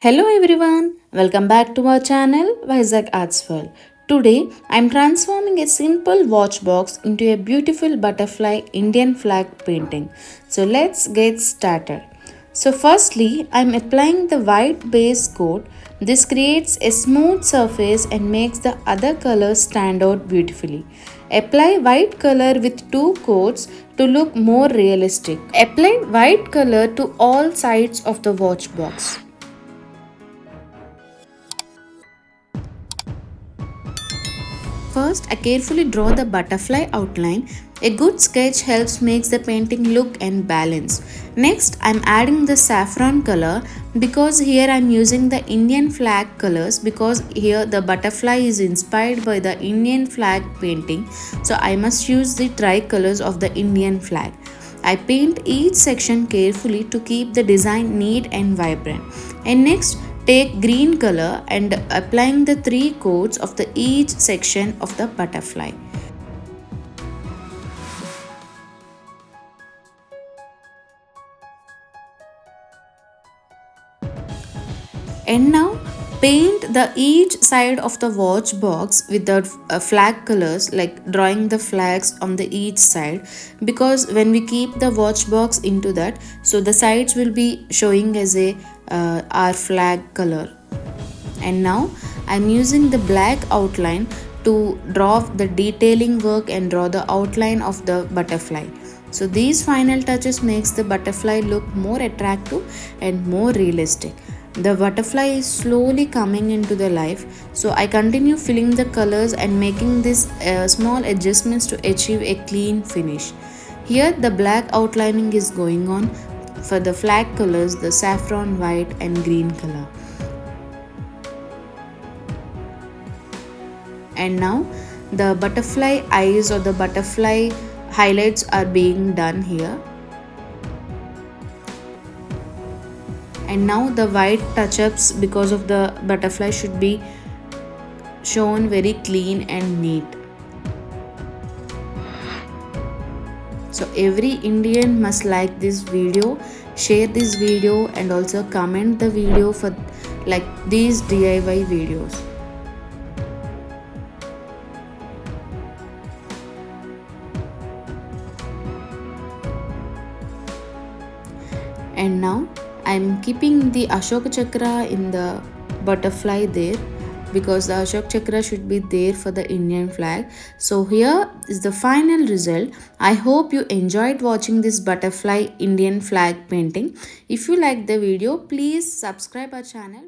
Hello everyone, welcome back to our channel Vizag Arts World. Today I am transforming a simple watch box into a beautiful butterfly Indian flag painting. So let's get started. So firstly I am applying the white base coat. This creates a smooth surface and makes the other colors stand out beautifully. Apply white color with two coats to look more realistic. Apply white color to all sides of the watch box. First, I carefully draw the butterfly outline. A good sketch helps makes the painting look and balance. Next, I'm adding the saffron color because here I'm using the Indian flag colors because here the butterfly is inspired by the Indian flag painting. So I must use the tricolors of the Indian flag. I paint each section carefully to keep the design neat and vibrant. And next, take green color and applying the three coats of the each section of the butterfly. And now paint the each side of the watch box with the flag colors, like drawing the flags on the each side, because when we keep the watch box into that, so the sides will be showing as a our flag color. And now I'm using the black outline to draw the detailing work and draw the outline of the butterfly. So these final touches makes the butterfly look more attractive and more realistic. The butterfly is slowly coming into the life, so I continue filling the colors and making these small adjustments to achieve a clean finish. Here the black outlining is going on for the flag colors, the saffron, white and green color. And now the butterfly eyes or the butterfly highlights are being done here. And now the white touch-ups because of the butterfly should be shown very clean and neat. So every Indian must like this video, share this video and also comment the video for like these DIY videos. And now I'm keeping the Ashoka Chakra in the butterfly there because the Ashoka Chakra should be there for the Indian flag. So here is the final result. I hope you enjoyed watching this butterfly Indian flag painting. If you like the video, please subscribe our channel.